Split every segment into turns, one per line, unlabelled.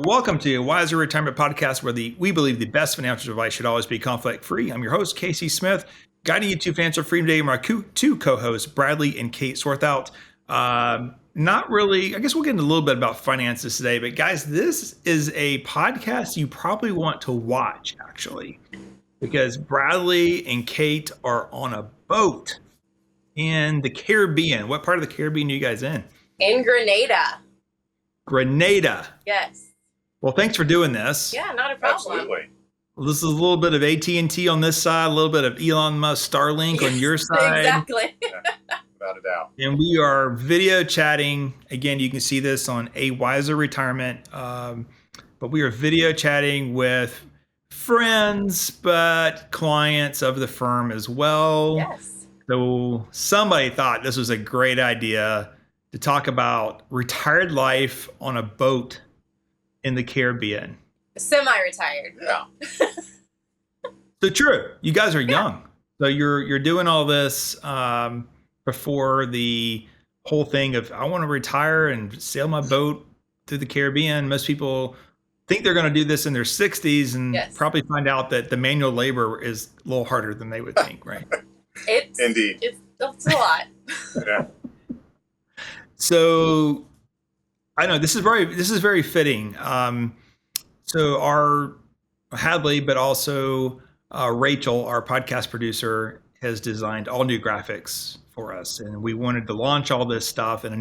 Welcome to Wiser Retirement Podcast, where we believe the best financial advice should always be conflict-free. I'm your host, Casey Smith, guiding you to financial freedom today. My two co-hosts, Bradley and Kate Swarthout. Not really, I guess we'll get into a little bit about finances today, but guys, this is a podcast you probably want to watch, actually, because Bradley and Kate are on a boat in the Caribbean. What part of the Caribbean are you guys in?
In Grenada.
Grenada.
Yes.
Well, thanks for doing this.
Yeah, not a problem.
Absolutely.
Well, this is a little bit of AT&T on this side, a little bit of Elon Musk Starlink on your side.
Exactly.
Yeah, without a doubt.
And we are video chatting. Again, you can see this on A Wiser Retirement. But we are video chatting with friends, but clients of the firm as well.
Yes.
So somebody thought this was a great idea to talk about retired life on a boat in the Caribbean.
Semi-retired.
Yeah.
So true. You guys are young. So you're doing all this before the whole thing of I want to retire and sail my boat through the Caribbean. Most people think they're going to do this in their 60s and probably find out that the manual labor is a little harder than they would think, right?
Indeed.
It's a lot.
Yeah.
So I know this is very fitting. So our Hadley, but also Rachel, our podcast producer, has designed all new graphics for us, and we wanted to launch all this stuff and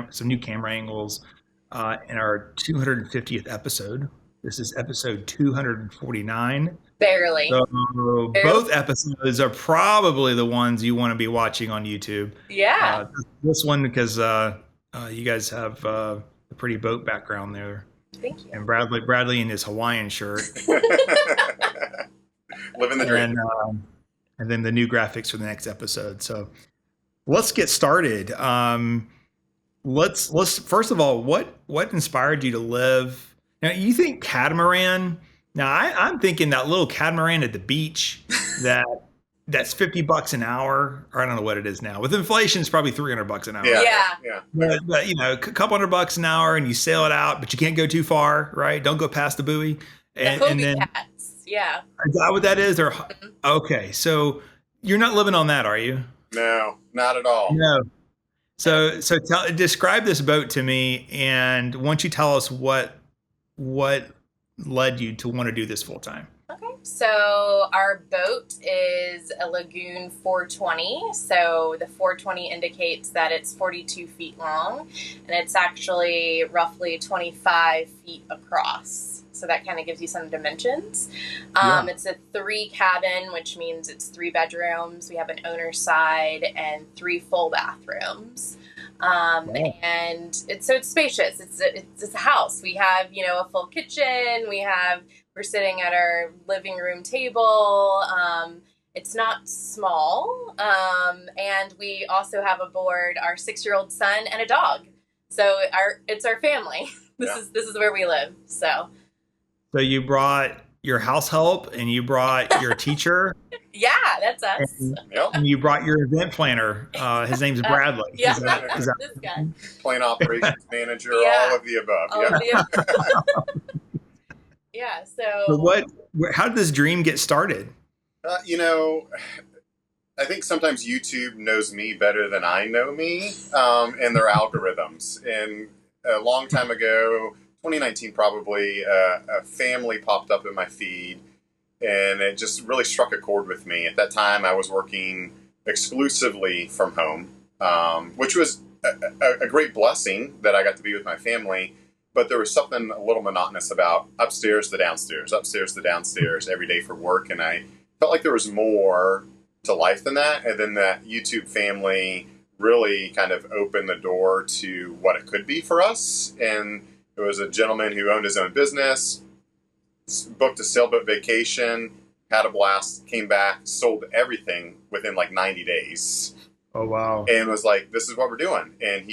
some new camera angles in our 250th episode. This is episode 249.
Barely.
So both episodes are probably the ones you want to be watching on YouTube.
Yeah.
This one because you guys have a pretty boat background there.
Thank you.
And Bradley in his Hawaiian shirt.
Living the dream.
And then the new graphics for the next episode. So let's get started. Let's first of all, what inspired you to live? Now you think catamaran. Now I'm thinking that little catamaran at the beach that's $50 an hour, or I don't know what it is now. With inflation, it's probably $300 an hour.
Yeah.
But you know, a couple $100 an hour, and you sail it out, but you can't go too far, right? Don't go past the buoy. And then
cats. Yeah.
Is that what that is? Or okay, so you're not living on that, are you?
No, not at all.
No. So describe this boat to me, and once you tell us what led you to want to do this full time.
Okay. So our boat is a Lagoon 420. So the 420 indicates that it's 42 feet long, and it's actually roughly 25 feet across. So that kind of gives you some dimensions. It's a 3 cabin, which means it's 3 bedrooms. We have an owner's side and 3 full bathrooms. And it's spacious. It's a house. We have, a full kitchen. We're sitting at our living room table. It's not small. And we also have aboard our 6-year-old son and a dog. So it's our family. This is where we live. So
you brought your house help and you brought your teacher.
Yeah, that's us.
And you brought your event planner. His name's Bradley.
Yeah,
is that
this guy.
Plane operations manager, all of the above.
All of the above. Yeah. So
how did this dream get started?
I think sometimes YouTube knows me better than I know me, and their algorithms. And a long time ago, 2019 probably, a family popped up in my feed, and it just really struck a chord with me. At that time, I was working exclusively from home, which was a great blessing that I got to be with my family. But there was something a little monotonous about upstairs to downstairs every day for work. And I felt like there was more to life than that. And then that YouTube family really kind of opened the door to what it could be for us. And it was a gentleman who owned his own business, booked a sailboat vacation, had a blast, came back, sold everything within like 90 days.
Oh, wow.
And was like, this is what we're doing. And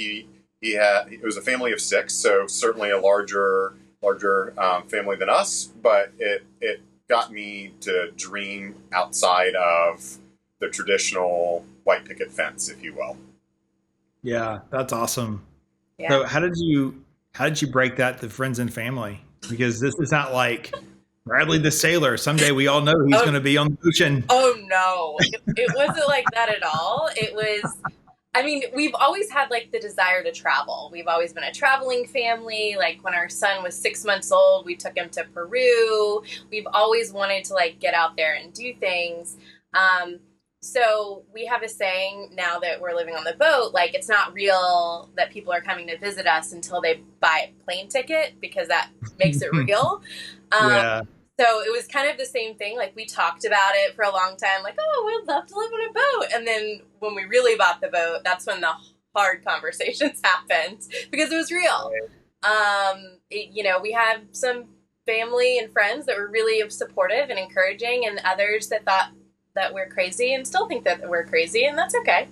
it was a family of 6, so certainly a larger family than us, but it got me to dream outside of the traditional white picket fence, if you will.
Yeah, that's awesome.
Yeah.
So how did you break that to friends and family? because this is not like Bradley the sailor. Someday we all know he's going to be on the ocean.
Oh no, it wasn't like that at all. It was, I mean, we've always had like the desire to travel. We've always been a traveling family. Like when our son was 6 months old, we took him to Peru. We've always wanted to like get out there and do things. So we have a saying now that we're living on the boat, like it's not real that people are coming to visit us until they buy a plane ticket, because that makes it real.
Yeah.
So it was kind of the same thing. Like we talked about it for a long time, like, oh, we'd love to live on a boat. And then when we really bought the boat, that's when the hard conversations happened, because it was real. You know, we had some family and friends that were really supportive and encouraging, and others that thought that we're crazy and still think that we're crazy, and that's okay.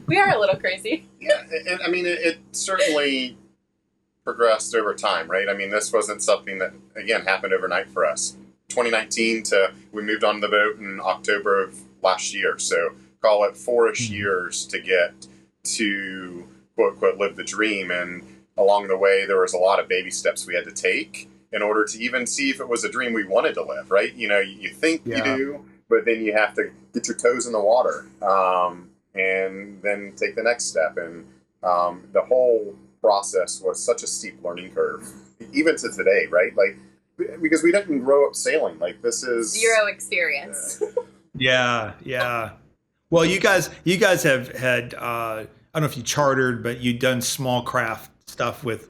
We are a little crazy.
Yeah, and I mean, it certainly progressed over time, right? I mean, this wasn't something that, again, happened overnight for us. 2019 we moved on the boat in October of last year, so call it 4-ish years to get to, quote, unquote, live the dream, and along the way, there was a lot of baby steps we had to take in order to even see if it was a dream we wanted to live, right? You know, you think you do, but then you have to get your toes in the water, and then take the next step. And the whole process was such a steep learning curve, even to today, right? Like, because we didn't grow up sailing. Like, this is
zero experience.
Yeah. Well, you guys have had, I don't know if you chartered, but you've done small craft stuff with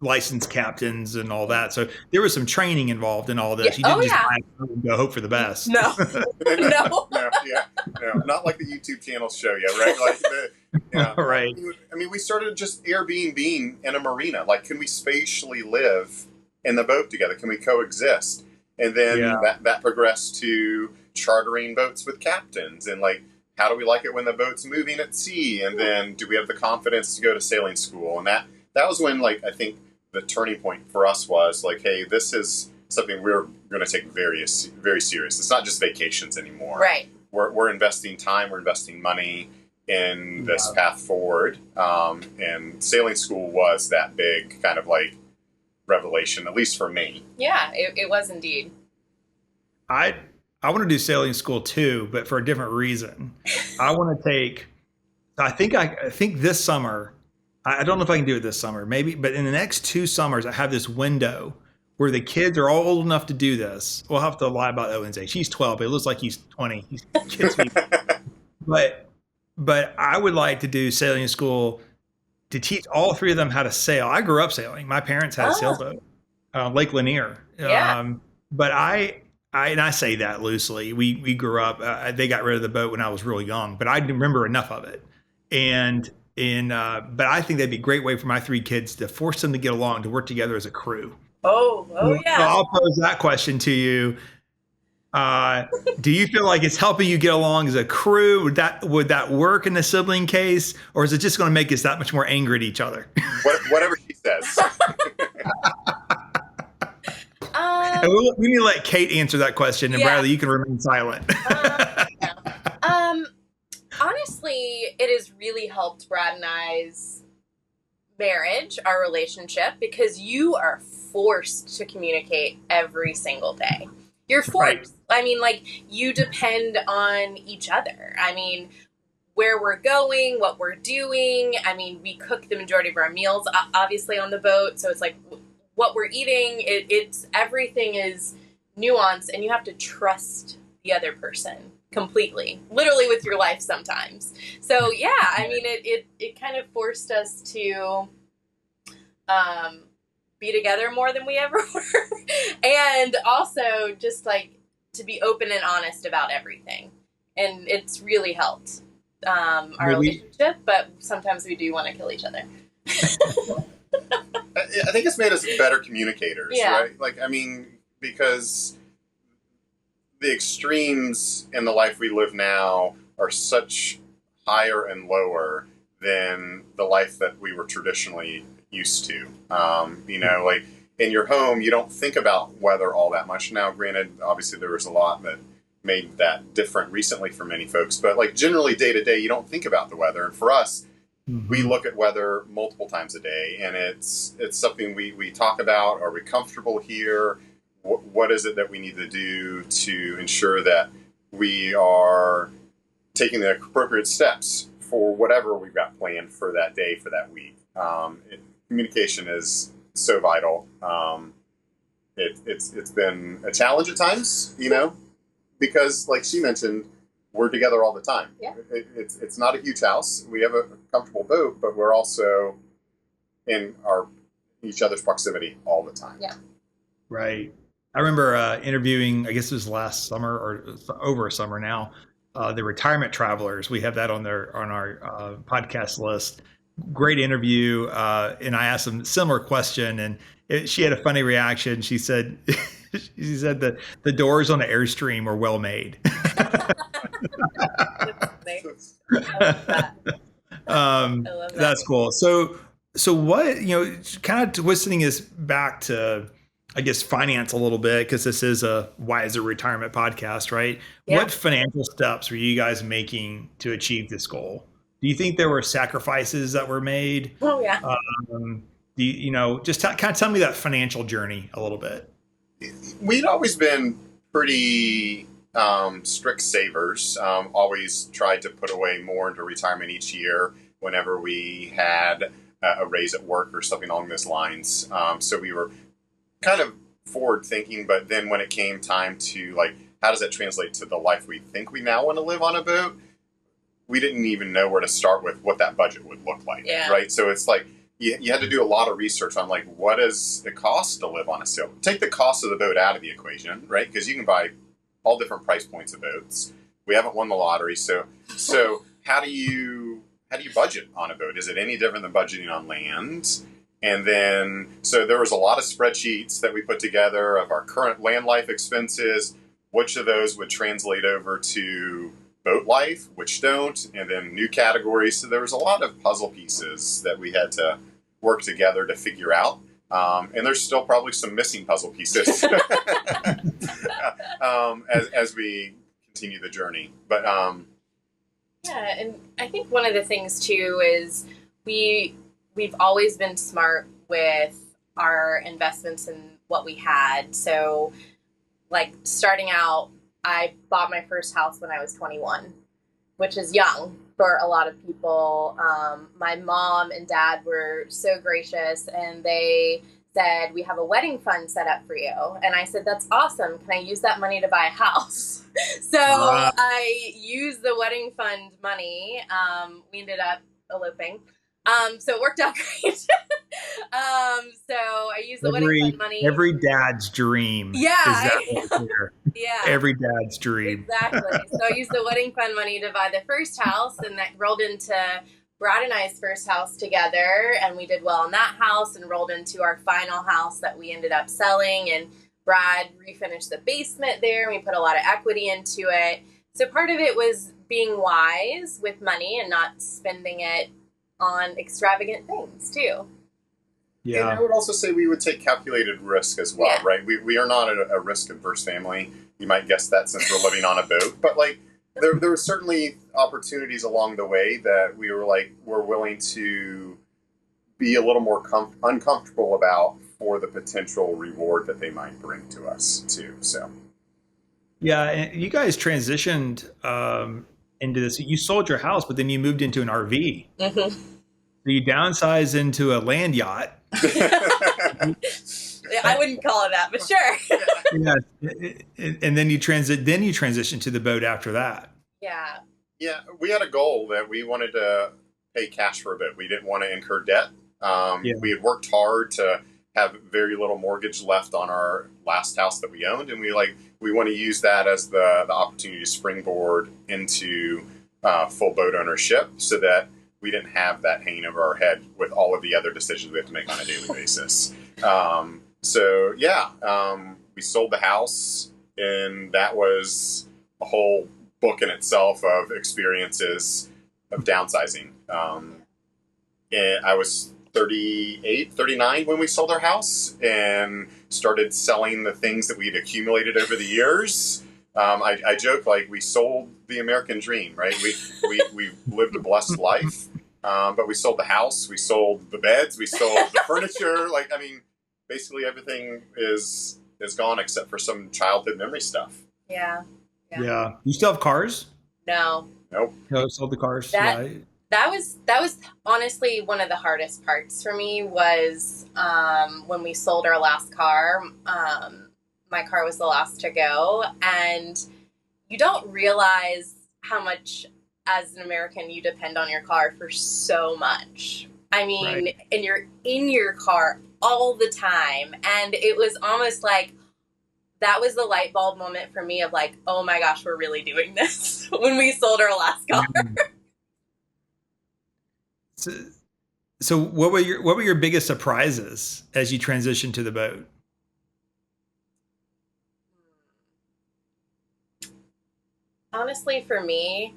licensed captains and all that. So there was some training involved in all this. You didn't just go hope for the best.
No.
No, not like the YouTube channels show you, right? Like,
right.
I mean, we started just Airbnb in a marina. Like, can we spatially live in the boat together? Can we coexist? And then that progressed to chartering boats with captains, and like, how do we like it when the boat's moving at sea? And then do we have the confidence to go to sailing school? And that was when, like, I think the turning point for us was like, hey, this is something we're going to take very, very serious. It's not just vacations anymore.
Right.
We're investing time, we're investing money in this path forward. And sailing school was that big kind of like revelation, at least for me.
Yeah, it was indeed.
I want to do sailing school too, but for a different reason. I want to take, I think this summer, I don't know if I can do it this summer, maybe, but in the next 2 summers, I have this window where the kids are all old enough to do this. We'll have to lie about Owen's age. He's 12, but it looks like he's 20. He's kids me. But I would like to do sailing school to teach all 3 of them how to sail. I grew up sailing. My parents had a sailboat, Lake Lanier. But I say that loosely. We grew up. They got rid of the boat when I was real young, but I remember enough of it. But I think that'd be a great way for my 3 kids to force them to get along, to work together as a crew.
Oh yeah.
So I'll pose that question to you. Do you feel like it's helping you get along as a crew? Would that work in a sibling case, or is it just going to make us that much more angry at each other?
Whatever she says.
And we need to let Kate answer that question, and Bradley, you can remain silent.
Honestly, it has really helped Brad and I's marriage, our relationship, because you are forced to communicate every single day. You're forced. Right. I mean, like, you depend on each other. I mean, where we're going, what we're doing. I mean, we cook the majority of our meals, obviously, on the boat. So it's like what we're eating, it's everything is nuanced, and you have to trust the other person completely, literally with your life sometimes. So yeah, I mean, it kind of forced us to be together more than we ever were, and also just like to be open and honest about everything, and it's really helped our relationship. But sometimes we do want to kill each other.
I think it's made us better communicators, right? Like, I mean, because the extremes in the life we live now are such higher and lower than the life that we were traditionally used to. You know, like in your home, you don't think about weather all that much. Now, granted, obviously there was a lot that made that different recently for many folks, but like generally day to day, you don't think about the weather. And for us, we look at weather multiple times a day, and it's something we talk about. Are we comfortable here? What is it that we need to do to ensure that we are taking the appropriate steps for whatever we've got planned for that day, for that week? Communication is so vital. It's been a challenge at times, because like she mentioned, we're together all the time.
Yeah.
It's not a huge house. We have a comfortable boat, but we're also in each other's proximity all the time.
Yeah.
Right. I remember interviewing, I guess it was last summer or over a summer now, the retirement travelers. We have that on our podcast list. Great interview. And I asked them a similar question, and she had a funny reaction. She said, that the doors on the Airstream were well made. That's cool. So what, kind of twisting us back to, I guess, finance a little bit, because this is a Why Is It Retirement podcast, right?
Yeah.
What financial steps were you guys making to achieve this goal? Do you think there were sacrifices that were made?
Oh, yeah.
Do you, just kind of tell me that financial journey a little bit.
We'd always been pretty strict savers. Always tried to put away more into retirement each year whenever we had a raise at work or something along those lines. So we were kind of forward thinking, but then when it came time to how does that translate to the life we think we now want to live on a boat, we didn't even know where to start with what that budget would look like.
Yeah.
Right. So it's you had to do a lot of research on what does it cost to live on a sailboat. Take the cost of the boat out of the equation, right? Because you can buy all different price points of boats. We haven't won the lottery, so how do you budget on a boat? Is it any different than budgeting on land? And then so there was a lot of spreadsheets that we put together of our current land life expenses, which of those would translate over to boat life, which don't, and then new categories. So there was a lot of puzzle pieces that we had to work together to figure out. And there's still probably some missing puzzle pieces as we continue the journey. But
yeah, and I think one of the things too is we've always been smart with our investments and what we had. So starting out, I bought my first house when I was 21, which is young for a lot of people. My mom and dad were so gracious, and they said, we have a wedding fund set up for you. And I said, that's awesome. Can I use that money to buy a house? So I used the wedding fund money. We ended up eloping. So it worked out great. So I used the wedding fund money.
Every dad's dream.
Yeah.
Yeah. Every dad's dream.
Exactly. So I used the wedding fund money to buy the first house, and that rolled into Brad and I's first house together, and we did well in that house and rolled into our final house that we ended up selling, and Brad refinished the basement there, and we put a lot of equity into it. So part of it was being wise with money and not spending it on extravagant things too.
Yeah. And I would also say we would take calculated risk as well, right? We are not a risk-averse family. You might guess that since we're living on a boat. But there were certainly opportunities along the way that we were we're willing to be a little more uncomfortable about for the potential reward that they might bring to us too. So
yeah, and you guys transitioned into this. You sold your house, but then you moved into an RV. Mm-hmm. So you downsized into a land yacht.
I wouldn't call it that, but sure.
Yeah, and then you transitioned to the boat after that.
Yeah.
Yeah, we had a goal that we wanted to pay cash for a boat. We didn't want to incur debt. We had worked hard to have very little mortgage left on our last house that we owned, and we want to use that as the opportunity to springboard into full boat ownership, so that we didn't have that hanging over our head with all of the other decisions we have to make on a daily basis. We sold the house, and that was a whole book in itself of experiences of downsizing. And I was 38, 39 when we sold our house and started selling the things that we'd accumulated over the years. I joke we sold the American dream, right? We lived a blessed life. But we sold the house, we sold the beds, we sold the furniture. Like, I mean, basically everything is gone except for some childhood memory stuff.
Yeah.
Yeah. You still have cars?
No.
Nope.
No, sold the cars.
That
Yeah.
that was honestly one of the hardest parts for me was when we sold our last car. My car was the last to go, and you don't realize how much as an American you depend on your car for so much. I mean,
Right.
and you're in your car all the time, and it was almost like that was the light bulb moment for me of like, oh my gosh, we're really doing this when we sold our last car.
So what were your biggest surprises as you transitioned to the boat?
Honestly, for me,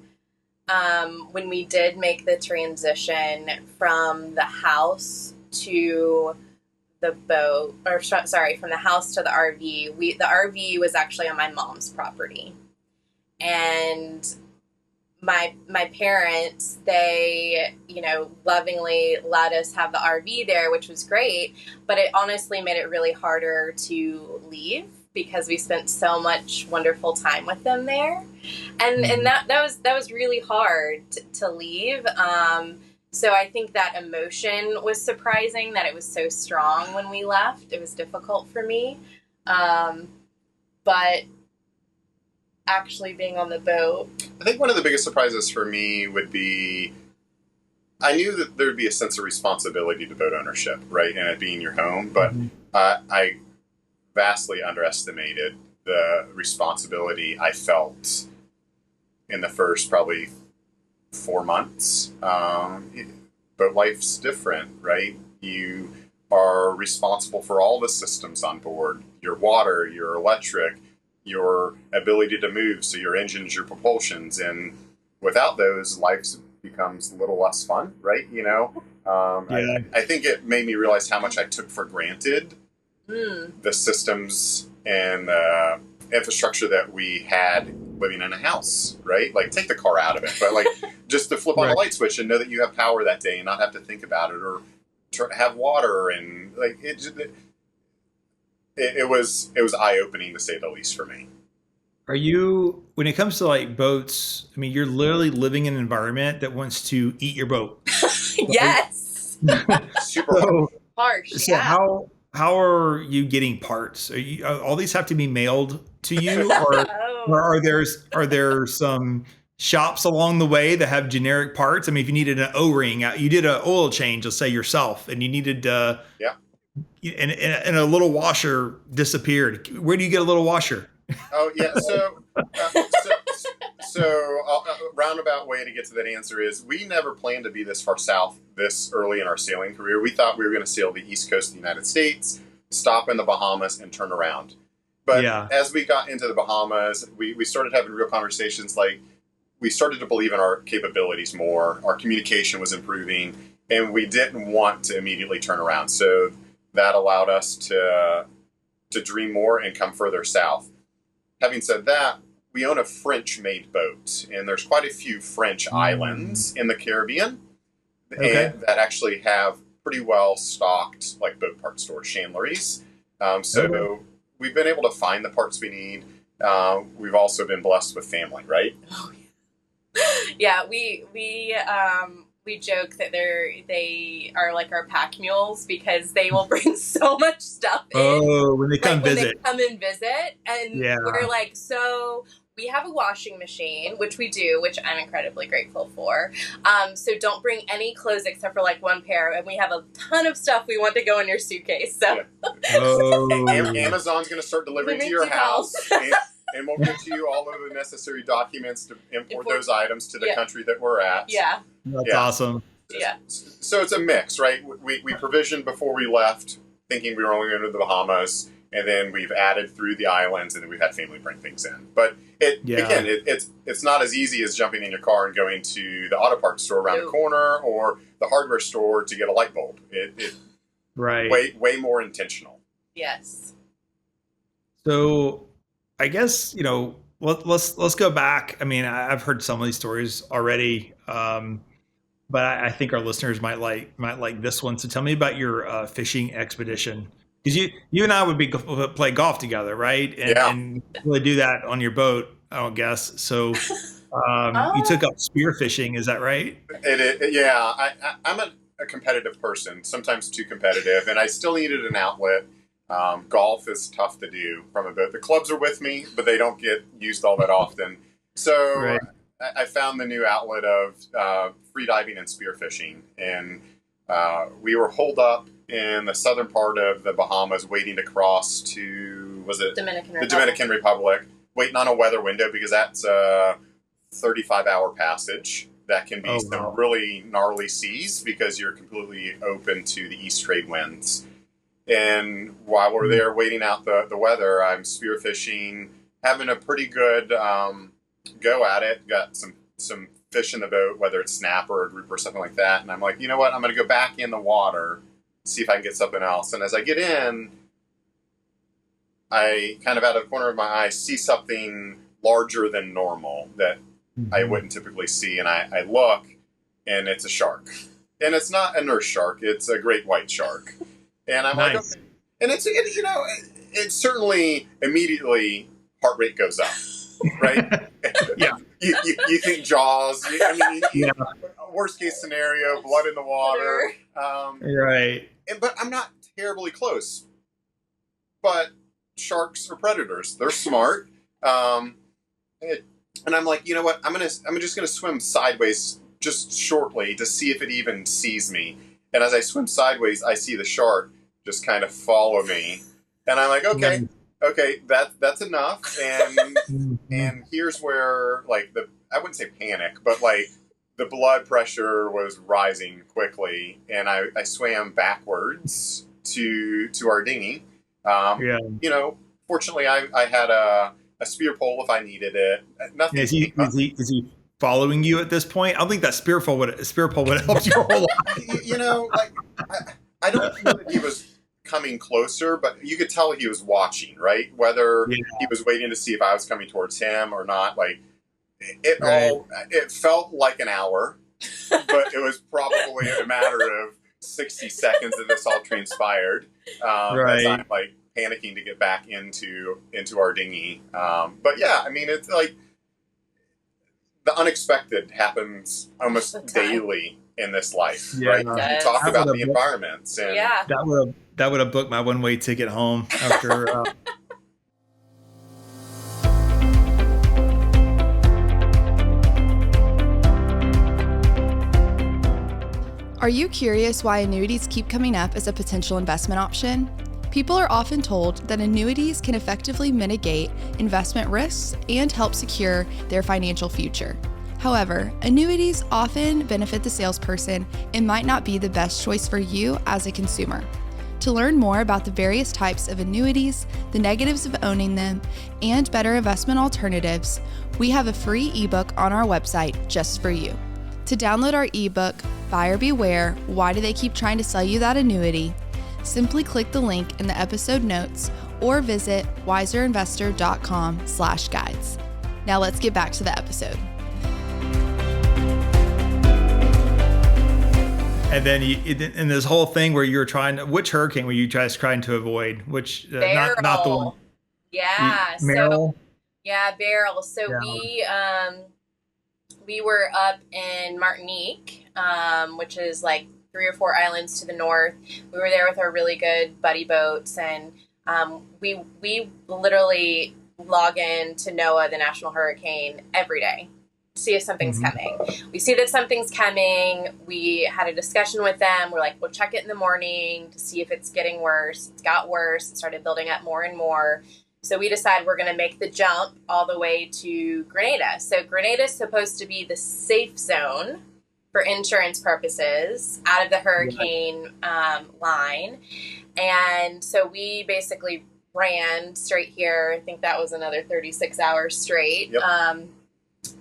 when we did make the transition from the house to the boat, or sorry, from the house to the RV, the RV was actually on my mom's property, and my parents, they, lovingly let us have the RV there, which was great, but it honestly made it really harder to leave because we spent so much wonderful time with them there. And that was really hard to leave. So I think that emotion was surprising that it was so strong when we left. It was difficult for me. But actually being on the boat,
I think one of the biggest surprises for me would be I knew that there would be a sense of responsibility to boat ownership, right, and it being your home, but I vastly underestimated the responsibility I felt in the first probably 4 months. But life's different, right? You are responsible for all the systems on board, your water, your electric, your ability to move, so your engines, your propulsions, and without those, life becomes a little less fun, right? I think it made me realize how much I took for granted the systems and infrastructure that we had living in a house, right? Like, take the car out of it, but like just to flip on the light switch and know that you have power that day and not have to think about it, or have water, and like it was eye-opening to say the least for me.
Are you, when it comes to like boats, I mean, you're literally living in an environment that wants to eat your boat.
Yes.
Super
harsh.
So
Yeah.
how are you getting parts? All these have to be mailed to you, or are there some shops along the way that have generic parts? I mean, if you needed an O-ring, you did an oil change, let's say yourself, and you needed and a little washer disappeared. Where do you get a little washer?
Oh yeah, so a roundabout way to get to that answer is we never planned to be this far south this early in our sailing career. We thought we were going to sail the east coast of the United States, stop in the Bahamas, and turn around. But as we got into the Bahamas, we started having real conversations. Like, we started to believe in our capabilities more. Our communication was improving, and we didn't want to immediately turn around. So that allowed us to dream more and come further south. Having said that, we own a French-made boat, and there's quite a few French islands in the Caribbean that actually have pretty well stocked like boat part stores, chandleries. We've been able to find the parts we need. We've also been blessed with family, right?
Oh, yeah. We joke that they are like our pack mules because they will bring so much stuff in.
Oh, when they come visit.
When they come and visit, and we're like, so we have a washing machine, which we do, which I'm incredibly grateful for. So don't bring any clothes except for like one pair, and we have a ton of stuff we want to go in your suitcase. So
Amazon's going to start delivering to your house. And we'll get you all of the necessary documents to import those items to the country that we're at.
Yeah.
That's awesome.
Yeah.
So it's a mix, right? We provisioned before we left, thinking we were only going to the Bahamas, and then we've added through the islands, and then we've had family bring things in. But it's not as easy as jumping in your car and going to the auto parts store around the corner or the hardware store to get a light bulb. It way more intentional.
Yes.
So I guess, let's go back. I mean, I've heard some of these stories already. but I think our listeners might like this one. So tell me about your fishing expedition, because you and I would play golf together, right?
Yeah.
And really do that on your boat, I don't guess. So you took
Oh,
up spearfishing, is that right?
Yeah. I'm a competitive person, sometimes too competitive, and I still needed an outlet. Golf is tough to do from a boat. The clubs are with me, but they don't get used all that often. So
Right.
I found the new outlet of free diving and spearfishing, and we were holed up in the southern part of the Bahamas, waiting to cross to
Dominican
the
Republic.
Dominican Republic, waiting on a weather window because that's a 35-hour passage. That can be
Oh,
some
wow.
really gnarly seas because you're completely open to the east trade winds. And while we're there waiting out the weather, I'm spearfishing, having a pretty good go at it. Got some fish in the boat, whether it's snapper or grouper or something like that. And I'm like, you know what? I'm going to go back in the water, see if I can get something else. And as I get in, I kind of out of the corner of my eye see something larger than normal that I wouldn't typically see. And I look, and it's a shark. And it's not a nurse shark, it's a great white shark. And I'm like,
Nice.
okay. And it's certainly immediately heart rate goes up, right?
Yeah.
You think Jaws.
Yeah.
Worst case scenario, blood in the water.
Right.
But I'm not terribly close. But sharks are predators. They're smart. And I'm like, you know what? I'm just gonna swim sideways just shortly to see if it even sees me. And as I swim sideways, I see the shark just kind of follow me. And I'm like, okay, that's enough. And here's where I wouldn't say panic, but the blood pressure was rising quickly, and I swam backwards to our dinghy.
Yeah.
Fortunately, I had a spear pole if I needed it. Nothing.
Is he following you at this point? I don't think that spear pole would have helped you a whole lot.
I don't know that he was coming closer, but you could tell he was watching, right? Whether he was waiting to see if I was coming towards him or not. It felt like an hour, but it was probably a matter of 60 seconds that this all transpired. As I'm panicking to get back into our dinghy. But yeah, it's like the unexpected happens almost daily in this life, right? You talk about the environments, and
that would have booked my one-way ticket home after.
Are you curious why annuities keep coming up as a potential investment option? People are often told that annuities can effectively mitigate investment risks and help secure their financial future. However, annuities often benefit the salesperson and might not be the best choice for you as a consumer. To learn more about the various types of annuities, the negatives of owning them, and better investment alternatives, we have a free ebook on our website just for you. To download our ebook, Buyer Beware, Why Do They Keep Trying to Sell You That Annuity? Simply click the link in the episode notes or visit wiserinvestor.com/guides. Now let's get back to the episode.
And then in this whole thing where you were which hurricane were you guys trying to avoid? Which not the one.
Yeah.
Meryl.
Beryl. So we were up in Martinique, which is like 3 or 4 islands to the north. We were there with our really good buddy boats, and we literally log in to NOAA, the National Hurricane, every day to see if something's coming. We see that something's coming. We had a discussion with them. We're like, we'll check it in the morning to see if it's getting worse. It's got worse. It started building up more and more. So we decided we're going to make the jump all the way to Grenada. So Grenada is supposed to be the safe zone for insurance purposes out of the hurricane line. And so we basically ran straight here. I think that was another 36 hours straight,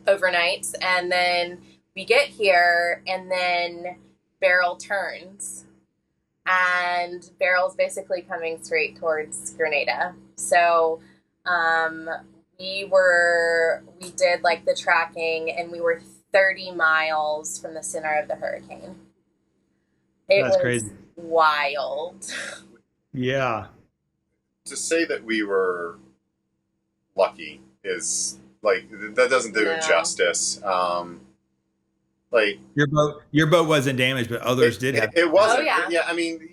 overnights. And then we get here, and then Beryl turns. And Beryl's basically coming straight towards Grenada. So we did like the tracking, and we were 30 miles from the center of the hurricane. It
That's
was
crazy.
wild.
Yeah.
To say that we were lucky is like that doesn't do it
No.
justice. Like
Your boat wasn't damaged, but others did have.
it wasn't.
Oh, yeah.
I mean,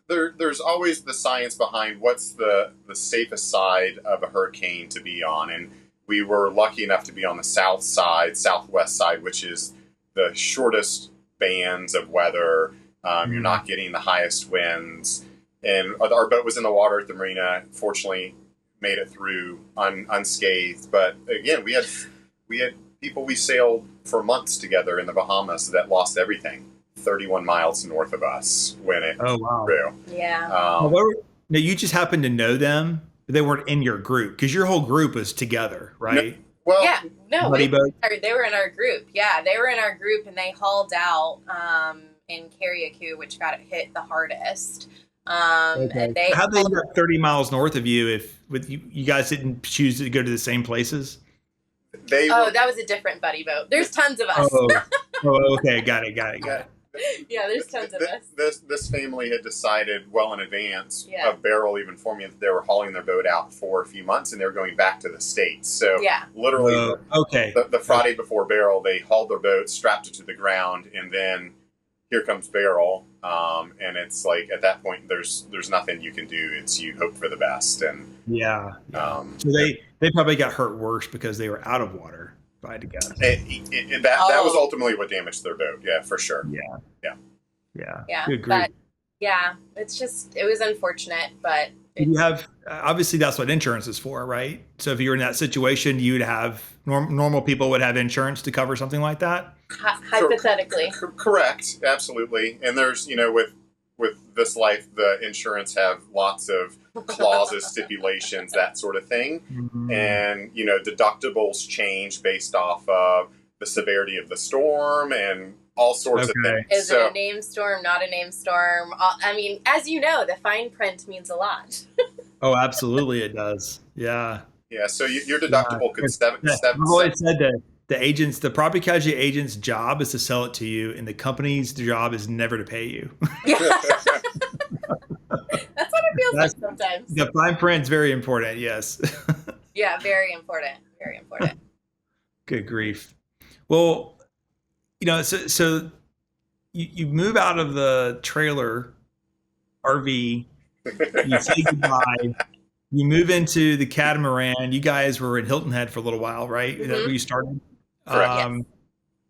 there's always the science behind what's the safest side of a hurricane to be on, and we were lucky enough to be on the south side, southwest side, which is the shortest bands of weather. You're not getting the highest winds, and our boat was in the water at the marina. Fortunately, made it through unscathed. But again, we had people we sailed for months together in the Bahamas that lost everything 31 miles north of us when it
Oh wow.
grew.
Yeah.
No, you just happened to know them. But they weren't in your group because your whole group was together, right?
Well,
Yeah. No,
Buddy boat.
they were in our group. Yeah, they were in our group, and they hauled out in Carriacou, which got hit the hardest. And they
How'd they end up 30 miles north of you if with you guys didn't choose to go to the same places?
they
Oh,
were,
that was a different buddy boat. There's tons of us.
Oh, okay, got it.
Yeah, there's tons of us.
This family had decided well in advance
Yeah.
of Beryl even for me that they were hauling their boat out for a few months and they were going back to the States. So
Yeah.
literally
Okay.
the Friday before Beryl, they hauled their boat, strapped it to the ground, and then here comes Beryl. And it's like at that point there's nothing you can do. It's you hope for the best. And
Yeah.
um,
So they probably got hurt worse because they were out of water, if I had to guess.
that was ultimately what damaged their boat. Yeah, for sure.
Yeah.
Yeah.
Good grief.
But yeah, it was unfortunate, but
You have obviously that's what insurance is for, right? So if you were in that situation, you'd have normal people would have insurance to cover something like that.
Hypothetically.
Correct, absolutely. And there's with this life, the insurance have lots of clauses, stipulations, that sort of thing.
Mm-hmm.
And deductibles change based off of the severity of the storm and all sorts of things.
Is it a named storm, not a named storm? I mean, as you know, the fine print means a lot.
Oh, absolutely, it does. Yeah.
Yeah, so your deductible could
I've always said that the property casualty agent's job is to sell it to you, and the company's job is never to pay you.
Yeah. That's what it feels like sometimes.
The fine print is very important. Yes.
Yeah, very important. Very important.
Good grief. Well, so you move out of the trailer RV, you say goodbye, you move into the Catamaran. You guys were in Hilton Head for a little while, right?
Mm-hmm.
That's where you started.
Correct.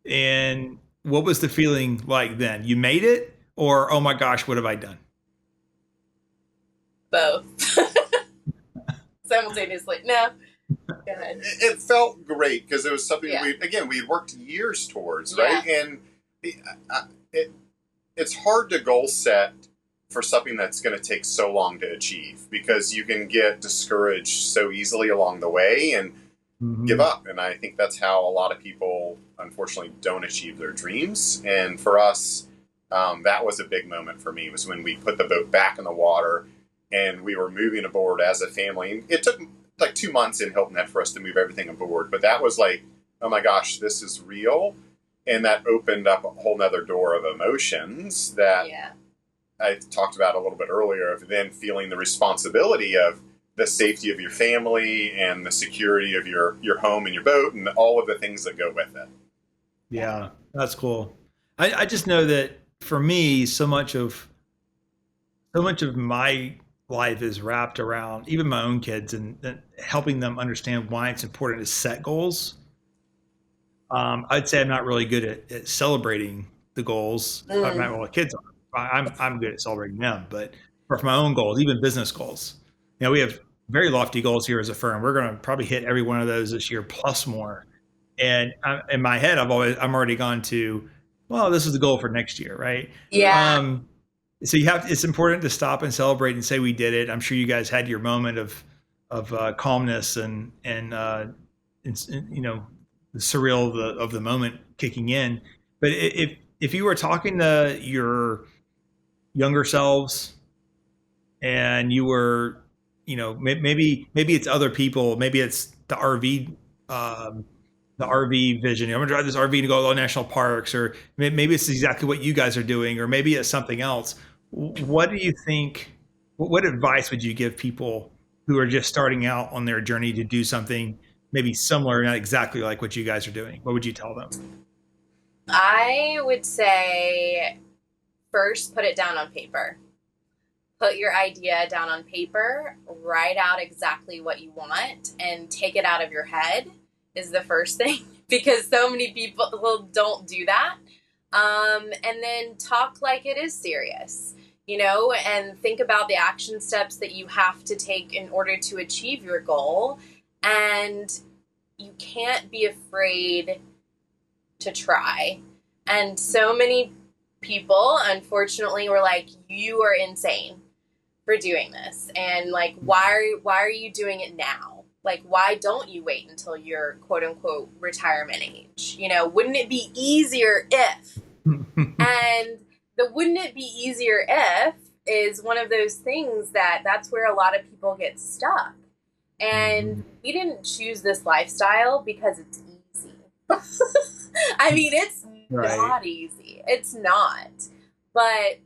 And what was the feeling like then? You made it, or oh my gosh, what have I done?
Both. Simultaneously. No. Go ahead.
It felt great because it was something
Yeah.
we worked years towards,
Yeah.
right? And it's hard to goal set for something that's going to take so long to achieve because you can get discouraged so easily along the way and give up. And I think that's how a lot of people, unfortunately, don't achieve their dreams. And for us, that was a big moment for me, was when we put the boat back in the water and we were moving aboard as a family. It took like 2 months in Hilton Head for us to move everything aboard, but that was like, oh my gosh, this is real. And that opened up a whole nother door of emotions that
Yeah.
I talked about a little bit earlier, of then feeling the responsibility of the safety of your family and the security of your home and your boat and all of the things that go with it.
Yeah, that's cool. I just know that for me, so much of my life is wrapped around even my own kids and helping them understand why it's important to set goals. I'd say I'm not really good at celebrating the goals. I'm not well, kids are. I'm good at celebrating them, but for my own goals, even business goals, we have very lofty goals here as a firm. We're going to probably hit every one of those this year plus more. And in my head, I'm already gone to, well, this is the goal for next year, right?
Yeah.
So it's important to stop and celebrate and say we did it. I'm sure you guys had your moment of calmness and the surreal of the moment kicking in. But if you were talking to your younger selves and you were, maybe it's other people, maybe it's the RV the RV vision. I'm going to drive this RV to go to all national parks, or maybe it's exactly what you guys are doing, or maybe it's something else. What do you think? What advice would you give people who are just starting out on their journey to do something maybe similar, not exactly like what you guys are doing? What would you tell them?
I would say first put it down on paper. Put your idea down on paper, write out exactly what you want, and take it out of your head is the first thing, because so many people don't do that. And then talk like it is serious, and think about the action steps that you have to take in order to achieve your goal. And you can't be afraid to try. And so many people, unfortunately, were like, you are insane for doing this. And like, why are you doing it now? Like, why don't you wait until your quote unquote retirement age? Wouldn't it be easier if? And the wouldn't it be easier if is one of those things that's where a lot of people get stuck. And we didn't choose this lifestyle because it's easy. I mean, it's not easy. It's not. But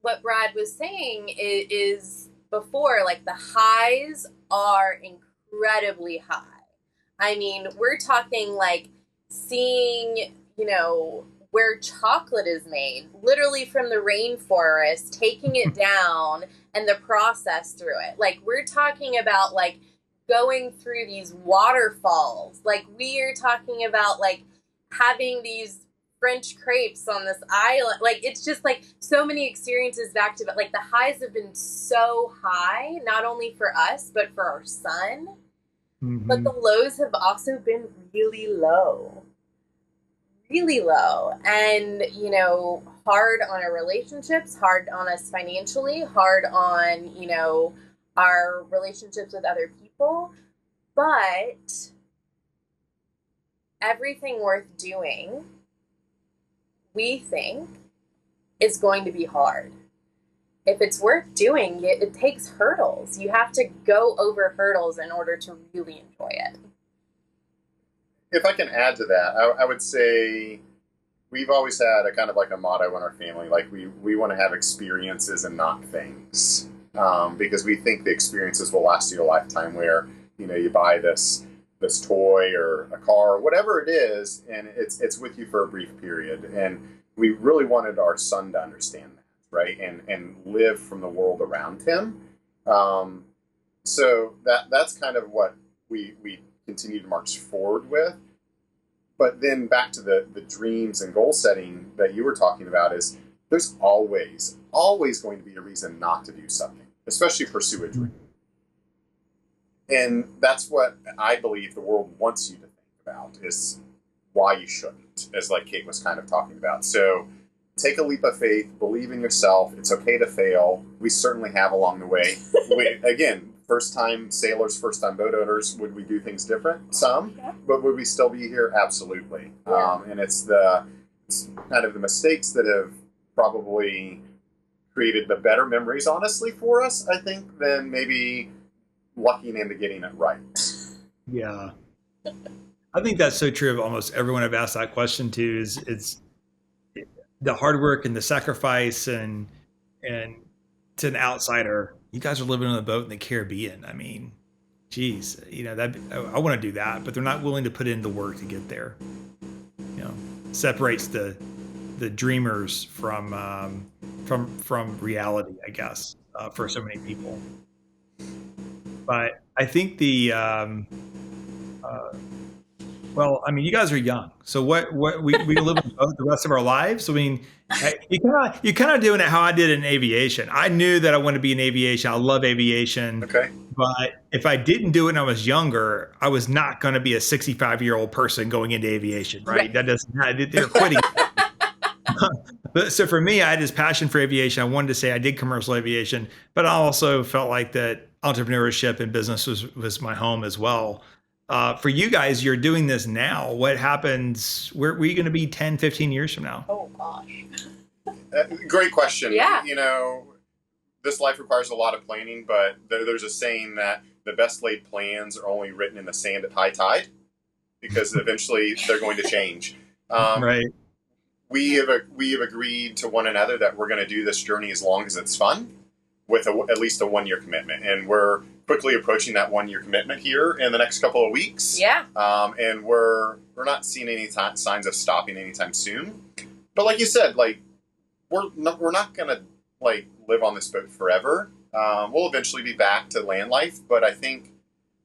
what Brad was saying is before, like, the highs are incredibly high. I mean, we're talking like seeing, where chocolate is made, literally from the rainforest, taking it down and the process through it. Like, we're talking about like going through these waterfalls. Like, we are talking about like having these French crepes on this island. Like, it's just like so many experiences back to it. Like, the highs have been so high, not only for us, but for our son. Mm-hmm. But the lows have also been really low. Really low. And, hard on our relationships, hard on us financially, hard on, our relationships with other people. But everything worth doing, we think, is going to be hard. If it's worth doing, it takes hurdles. You have to go over hurdles in order to really enjoy it.
If I can add to that, I would say we've always had a kind of like a motto in our family, like we want to have experiences and not things, because we think the experiences will last you a lifetime, where, you buy this toy or a car, or whatever it is, and it's with you for a brief period. And we really wanted our son to understand that, right? And live from the world around him. So that's kind of what we continue to march forward with. But then back to the dreams and goal setting that you were talking about, is there's always going to be a reason not to do something, especially pursue a dream. And that's what I believe the world wants you to think about, is why you shouldn't, as like Kate was kind of talking about. So take a leap of faith, believe in yourself. It's okay to fail. We certainly have along the way. Again, first-time sailors, first-time boat owners, would we do things different? Some, but would we still be here? Absolutely. Yeah. And it's kind of the mistakes that have probably created the better memories, honestly, for us, I think, than maybe lucking into getting it right.
Yeah. I think that's so true of almost everyone I've asked that question to. Is it's the hard work and the sacrifice, and to an outsider, you guys are living on a boat in the Caribbean. I mean, geez, that I want to do that, but they're not willing to put in the work to get there. Separates the dreamers from reality, I guess, for so many people. But I think well, I mean, you guys are young, so what we live in both the rest of our lives. I mean, you kind of doing it how I did in aviation. I knew that I wanted to be in aviation. I love aviation.
Okay. But
if I didn't do it when I was younger, I was not going to be a 65-year-old person going into aviation, right? That doesn't. They're quitting. But so for me, I had this passion for aviation. I wanted to say I did commercial aviation, but I also felt like that entrepreneurship and business was my home as well. For you guys, you're doing this now. What happens? Where are you going to be 10, 15 years from now?
Oh, gosh.
Great question.
Yeah.
This life requires a lot of planning, but there's a saying that the best laid plans are only written in the sand at high tide, because eventually they're going to change.
Right.
We have agreed to one another that we're going to do this journey as long as it's fun, with at least a 1 year commitment, and we're quickly approaching that 1 year commitment here in the next couple of weeks.
Yeah.
And we're not seeing any signs of stopping anytime soon. But like you said, like we're not going to like live on this boat forever. We'll eventually be back to land life, but I think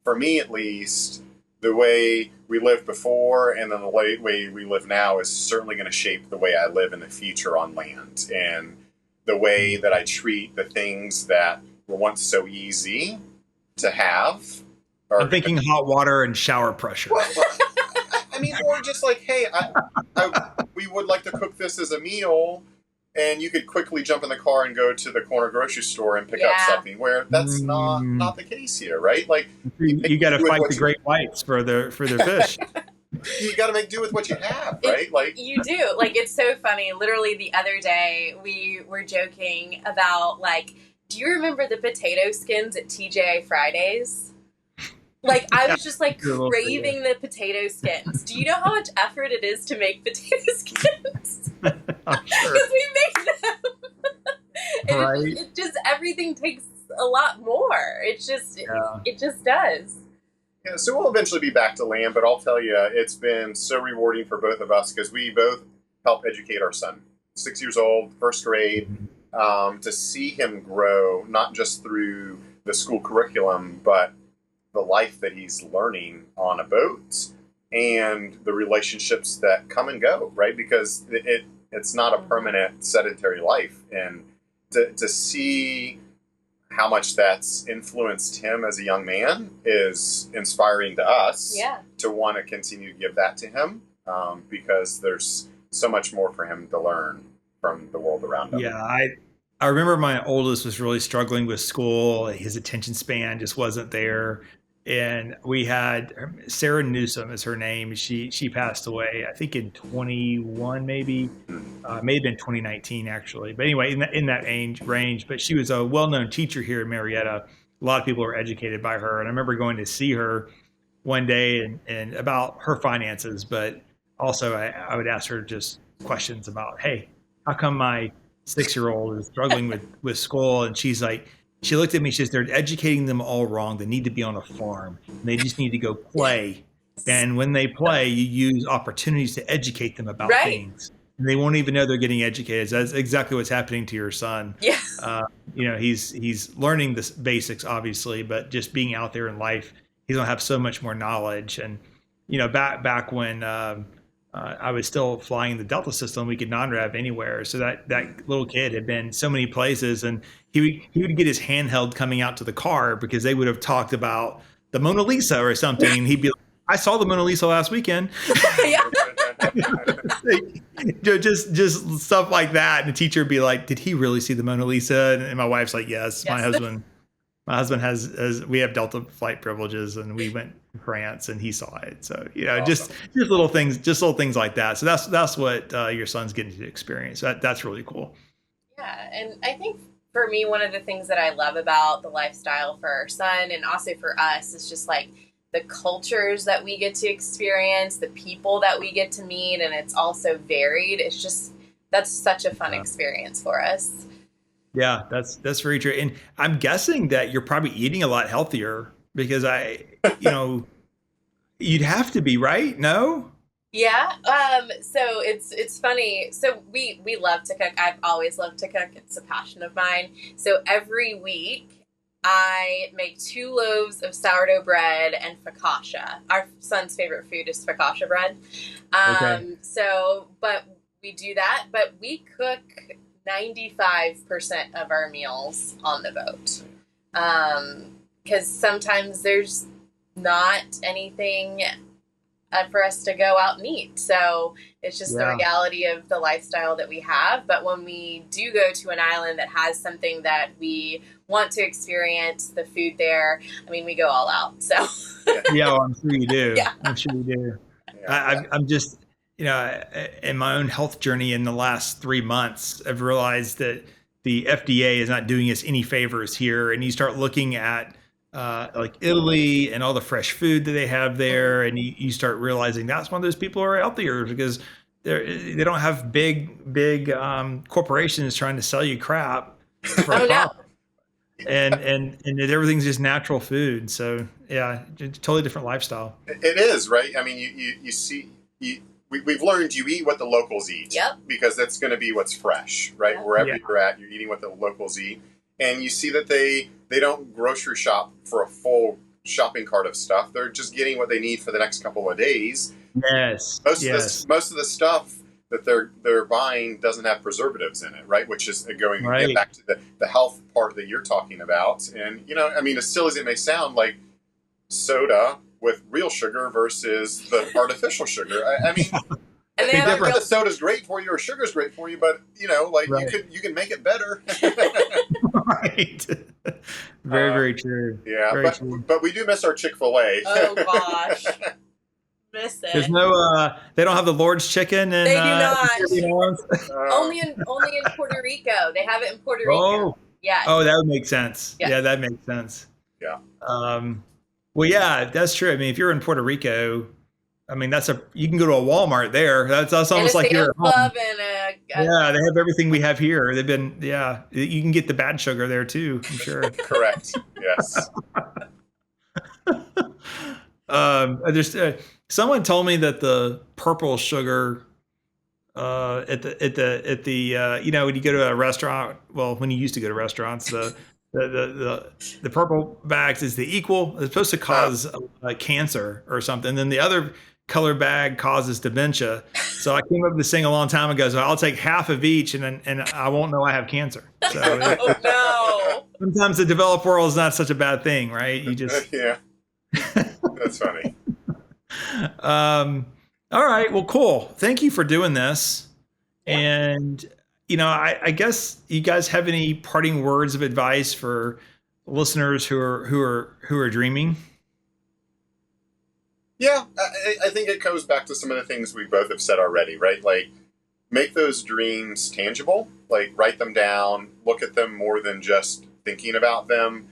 for me at least, the way we lived before and then the way we live now is certainly going to shape the way I live in the future on land, and the way that I treat the things that were once so easy to have.
I'm thinking hot water and shower pressure.
I mean, or just like, hey, we would like to cook this as a meal, and you could quickly jump in the car and go to the corner grocery store and pick up something, where that's not the case here, right? Like
you got to fight the great whites for their fish.
You got to make do with what you have, right? Like
you do. Like, it's so funny. Literally the other day we were joking about, like, do you remember the potato skins at TGI Fridays? Like, I was just like craving the potato skins. Do you know how much effort it is to make potato skins? Because we make them. And
Right.
it just, everything takes a lot more. It just does.
Yeah, so we'll eventually be back to land, but I'll tell you, it's been so rewarding for both of us because we both help educate our son. 6 years old, first grade, to see him grow, not just through the school curriculum, but the life that he's learning on a boat and the relationships that come and go, right? Because it's not a permanent sedentary life. And to see how much that's influenced him as a young man is inspiring to us to want to continue to give that to him, because there's so much more for him to learn from the world around him.
Yeah, I remember my oldest was really struggling with school. His attention span just wasn't there. And we had Sarah Newsom is her name. She passed away, I think in 21, maybe, may have been 2019 actually. But anyway, in that range. But she was a well-known teacher here in Marietta. A lot of people were educated by her. And I remember going to see her one day and about her finances, but also I would ask her just questions about, hey, how come my 6-year-old is struggling with school? And she's like, she looked at me, she says, they're educating them all wrong. They need to be on a farm. And they just need to go play. And when they play, you use opportunities to educate them about things. And they won't even know they're getting educated. That's exactly what's happening to your son.
Yeah.
He's learning the basics, obviously, but just being out there in life, he's going to have so much more knowledge. And, back when I was still flying the Delta system, we could non-rev anywhere. So that little kid had been so many places, and he would get his handheld coming out to the car because they would have talked about the Mona Lisa or something. And he'd be like, I saw the Mona Lisa last weekend. just stuff like that. And the teacher would be like, did he really see the Mona Lisa? And my wife's like, yes. My husband has we have Delta flight privileges, and we went to France and he saw it. So,
awesome.
just little things like that. So that's what your son's getting to experience. That's really cool.
Yeah. And I think for me, one of the things that I love about the lifestyle for our son and also for us is just like the cultures that we get to experience, the people that we get to meet, and it's also varied. It's just, that's such a fun experience for us.
Yeah, that's very true. And I'm guessing that you're probably eating a lot healthier because you'd have to be, right? No?
Yeah. So it's funny. So we love to cook. I've always loved to cook. It's a passion of mine. So every week I make 2 loaves of sourdough bread and focaccia. Our son's favorite food is focaccia bread. But we do that, but we cook 95% of our meals on the boat. Because sometimes there's not anything for us to go out and eat. So it's just the reality of the lifestyle that we have. But when we do go to an island that has something that we want to experience, the food there, I mean, we go all out. So
well, I'm sure you do.
Yeah.
I'm sure you do. I'm just, in my own health journey in the last 3 months, I've realized that the FDA is not doing us any favors here. And you start looking at like Italy and all the fresh food that they have there, and you start realizing that's why those people are healthier, because they don't have big corporations trying to sell you crap for a
Oh no.
profit. And everything's just natural food. So yeah, totally different lifestyle.
It is, right? I mean, you see, we've learned you eat what the locals eat.
Yep.
Because that's going to be what's fresh, right? Yep. Wherever
Yeah.
you're at, you're eating what the locals eat. And you see that they don't grocery shop for a full shopping cart of stuff. They're just getting what they need for the next couple of days.
Yes.
Most of the stuff that they're buying doesn't have preservatives in it, right? Which is going
right.
back to the health part that you're talking about. And, I mean, as silly as it may sound, like soda with real sugar versus the artificial sugar. I mean,
and they
not that soda's great for you or sugar's great for you, but right. you can make it better.
Right. Very true.
Yeah,
very true.
But we do miss our Chick-fil-A.
Oh gosh. Miss it.
There's no they don't have the Lord's chicken, and
they do not. Only in Puerto Rico. They have it in Puerto Rico.
Oh.
Yeah.
Oh, that would make sense.
Yes.
Yeah, that makes sense.
Yeah.
Well, yeah, that's true. I mean, if you're in Puerto Rico, I mean, you can go to a Walmart there. That's almost like you're at home. Yeah, they have everything we have here. You can get the bad sugar there too, I'm sure.
Correct. Yes.
Someone told me that the purple sugar at the when you go to a restaurant, well, when you used to go to restaurants, the purple bags is the equal. It's supposed to cause cancer or something. Then the other color bag causes dementia. So I came up with this thing a long time ago. So I'll take half of each, and I won't know I have cancer. So
oh no!
Sometimes the developed world is not such a bad thing, right? You just
yeah. That's funny.
All right. Well, cool. Thank you for doing this. Yeah. And I guess you guys have any parting words of advice for listeners who are dreaming?
Yeah, I think it goes back to some of the things we both have said already, right? Like, make those dreams tangible. Like, write them down. Look at them more than just thinking about them.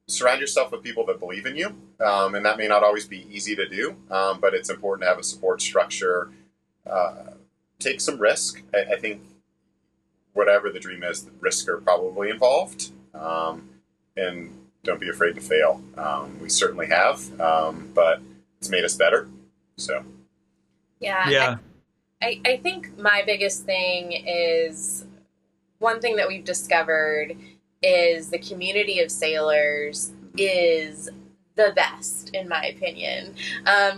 Surround yourself with people that believe in you, and that may not always be easy to do, but it's important to have a support structure. Take some risk. I think whatever the dream is, the risks are probably involved, and don't be afraid to fail. We certainly have, but it's made us better. So,
yeah. I think my biggest thing is, one thing that we've discovered is the community of sailors is the best, in my opinion,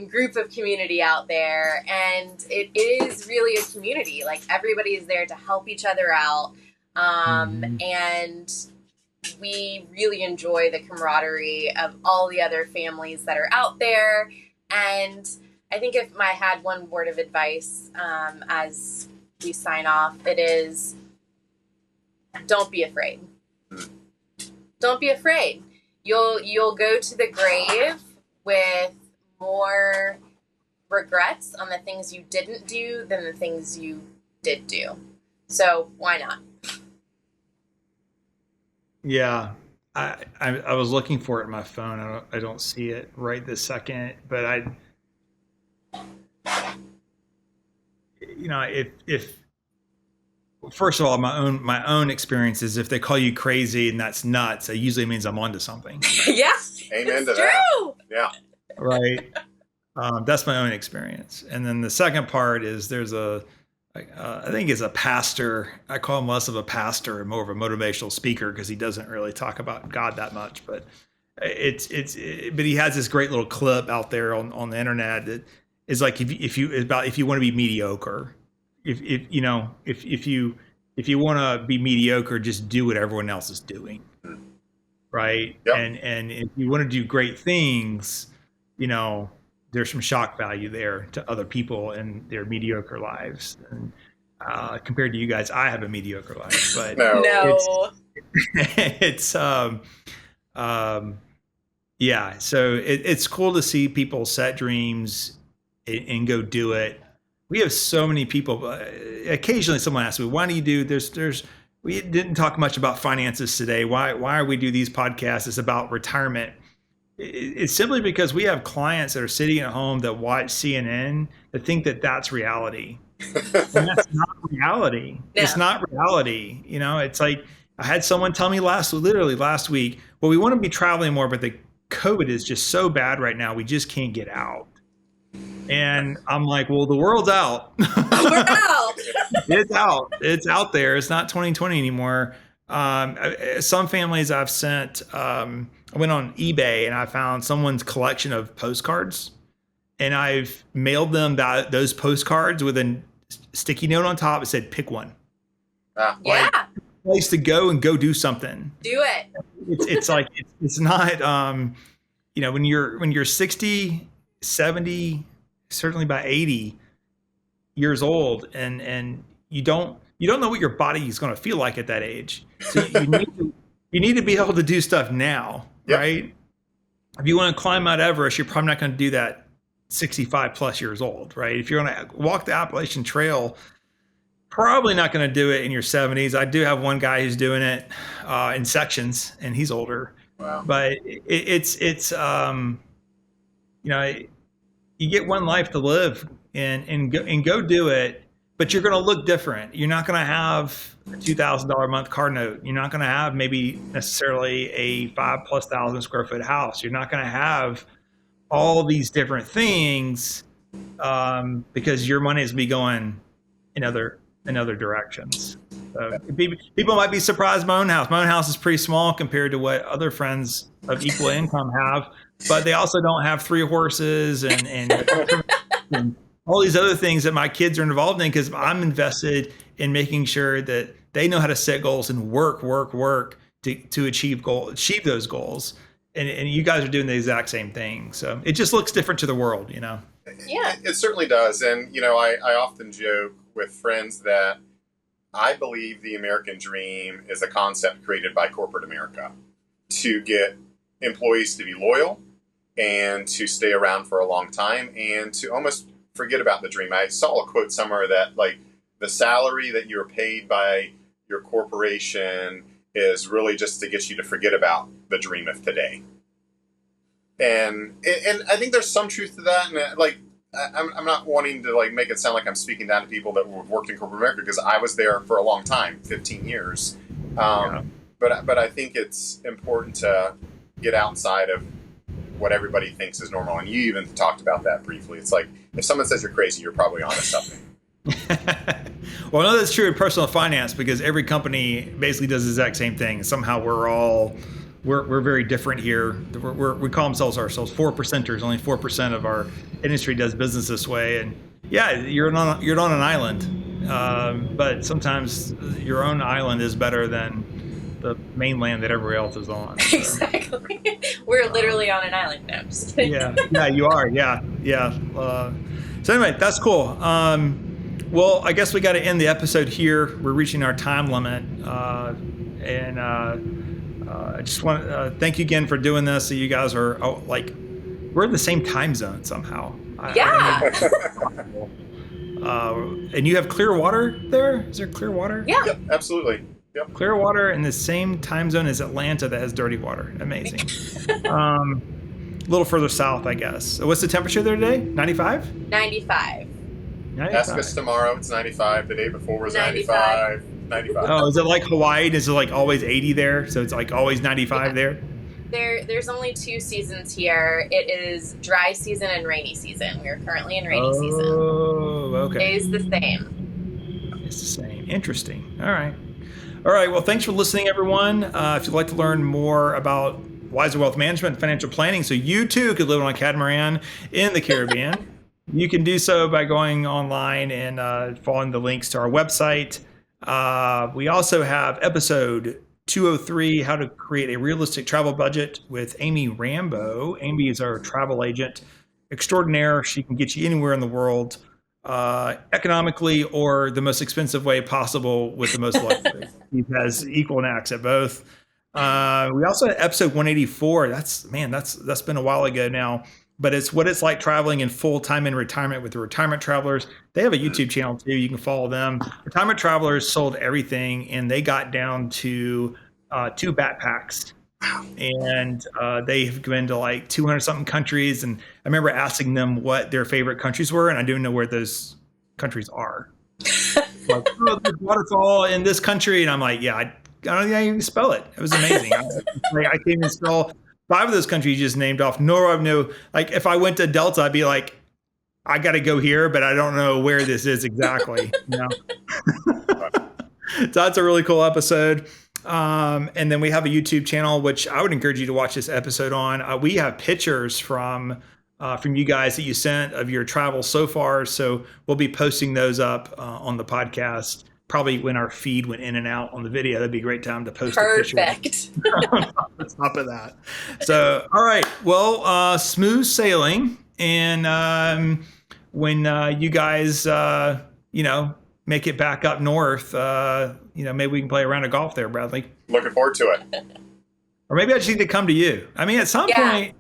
group of community out there. And it is really a community. Like, everybody is there to help each other out. And we really enjoy the camaraderie of all the other families that are out there. And I think if I had one word of advice as we sign off, it is, don't be afraid. Don't be afraid. You'll go to the grave with more regrets on the things you didn't do than the things you did do. So why not?
Yeah, I was looking for it in my phone. I don't see it right this second, but if first of all, my own experience is, if they call you crazy and that's nuts, it usually means I'm onto something.
Yeah,
amen to
true.
That. Yeah,
right. That's my own experience. And then the second part is, there's I think it's a pastor. I call him less of a pastor and more of a motivational speaker, because he doesn't really talk about God that much. But but he has this great little clip out there on the internet that is like, if you want to be mediocre, if you want to be mediocre, just do what everyone else is doing, right?
Yep.
And if you want to do great things, there's some shock value there to other people and their mediocre lives. And compared to you guys, I have a mediocre life, but
no.
It's yeah. So it's cool to see people set dreams and go do it. We have so many people. Occasionally, someone asks me, "Why do you do?" we didn't talk much about finances today. Why we do these podcasts is about retirement. It's simply because we have clients that are sitting at home that watch CNN that think that that's reality. And that's not reality.
No.
It's not reality. You know, it's like I had someone tell me literally last week, well, we want to be traveling more, but the COVID is just so bad right now. We just can't get out. And I'm like, well, the world's out.
We're out.
It's out. It's out there. It's not 2020 anymore. Some families I've sent, I went on eBay and I found someone's collection of postcards, and I've mailed them those postcards with a sticky note on top that said, pick one.
Yeah.
Place to go and go do something.
Do it.
It's like, it's not, you know, when you're 60, 70, certainly by 80 years old, and you don't know what your body is going to feel like at that age. So you need to be able to do stuff now,
Yep.
right? If you want to climb Mount Everest, you're probably not going to do that 65 plus years old, right? If you're going to walk the Appalachian Trail, probably not going to do it in your 70s. I do have one guy who's doing it in sections, and he's older.
Wow.
But it's you know, you get one life to live and go do it, but you're going to look different. You're not going to have a $2,000 a month car note. You're not going to have maybe necessarily a 5,000+ square foot house. You're not going to have all these different things because your money is be going in other directions. So people might be surprised. My own house is pretty small compared to what other friends of equal income have, but they also don't have 3 horses and all these other things that my kids are involved in, because I'm invested in making sure that they know how to set goals and work to achieve those goals. And you guys are doing the exact same thing. So it just looks different to the world, you know?
Yeah.
It certainly does. And, you know, I often joke with friends that I believe the American dream is a concept created by corporate America to get employees to be loyal and to stay around for a long time and to almost forget about the dream. I saw a quote somewhere that, like, the salary that you're paid by your corporation is really just to get you to forget about the dream of today. And I think there's some truth to that. And like, I'm not wanting to like make it sound like I'm speaking down to people that have worked in corporate America, because I was there for a long time, 15 years. But I think it's important to get outside of what everybody thinks is normal. And you even talked about that briefly. It's like, if someone says you're crazy, you're probably onto something.
Well, I know that's true in personal finance, because every company basically does the exact same thing. Somehow we're very different here. We call ourselves 4%ers. Only 4% of our industry does business this way. And yeah, you're on an island, but sometimes your own island is better than the mainland that everybody else is on. So.
Exactly. We're literally on an island now. Just kidding.
Yeah, you are. Yeah. So anyway, that's cool. Well, I guess we got to end the episode here. We're reaching our time limit, and I just want to thank you again for doing this. So you guys are we're in the same time zone somehow.
Yeah.
And you have clear water there? Is there clear water?
Yeah.
Yep, absolutely. Yep.
Clear water in the same time zone as Atlanta that has dirty water. Amazing. A little further south, I guess. So what's the temperature there today? 95?
95.
Ask us tomorrow. It's 95. The day before was 95. 95.
Oh, is it like Hawaii? Is it like always 80 there? So it's like always 95 there?
There's only 2 seasons here. It is dry season and rainy season. We're currently in rainy season.
Oh, okay.
It is the same.
It's the same. Interesting. All right. Well, thanks for listening, everyone. If you'd like to learn more about wiser wealth management and financial planning, so you too could live on a catamaran in the Caribbean, you can do so by going online and following the links to our website. We also have episode 203, How to Create a Realistic Travel Budget, with Amy Rambo. Amy is our travel agent extraordinaire. She can get you anywhere in the world economically or the most expensive way possible with the most luxury. He has equal knacks at both. We also had episode 184. That's been a while ago now. but it's what it's like traveling in full time in retirement with the Retirement Travelers. They have a YouTube channel too. You can follow them. Retirement Travelers sold everything, and they got down to 2 backpacks. And they've been to like 200 something countries. And I remember asking them what their favorite countries were, and I didn't know where those countries are. Like, oh, there's waterfall in this country, and I'm like, yeah, I don't think I can spell it. It was amazing. I can't even spell 5 of those countries you just named off. Nor I know, like, if I went to Delta, I'd be like, I got to go here, but I don't know where this is exactly. You know? So that's a really cool episode. And then we have a YouTube channel, which I would encourage you to watch this episode on. We have pictures from you guys that you sent of your travel so far. So we'll be posting those up on the podcast. Probably when our feed went in and out on the video, that'd be a great time to post
Perfect.
a picture. On top of that. So, all right. Well, smooth sailing. And when you guys, make it back up north, maybe we can play a round of golf there, Bradley.
Looking forward to it.
Or maybe I just need to come to you. I mean, at some point,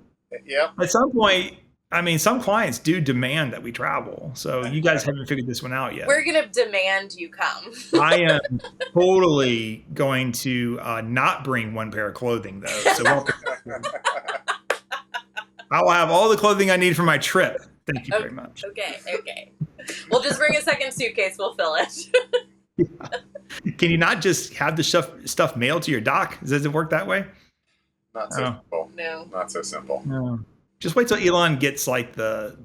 some clients do demand that we travel. So you guys haven't figured this one out yet.
We're going to demand you come.
I am totally going to not bring one pair of clothing, though. So I will have all the clothing I need for my trip. Thank you very much.
Okay. We'll just bring a second suitcase. We'll fill it.
Yeah. Can you not just have the stuff mailed to your dock? Does it work that way?
Not so simple.
No.
Not so simple.
No. Just wait till Elon gets like the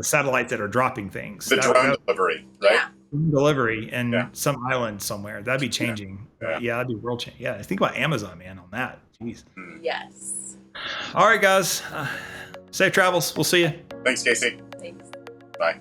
satellites that are dropping things.
The drone delivery, right?
Yeah.
Delivery in some island somewhere. That'd be changing. Yeah, that'd be world change. Yeah, think about Amazon, man, on that. Jeez.
Yes.
All right, guys. Safe travels. We'll see you.
Thanks, Casey.
Thanks.
Bye.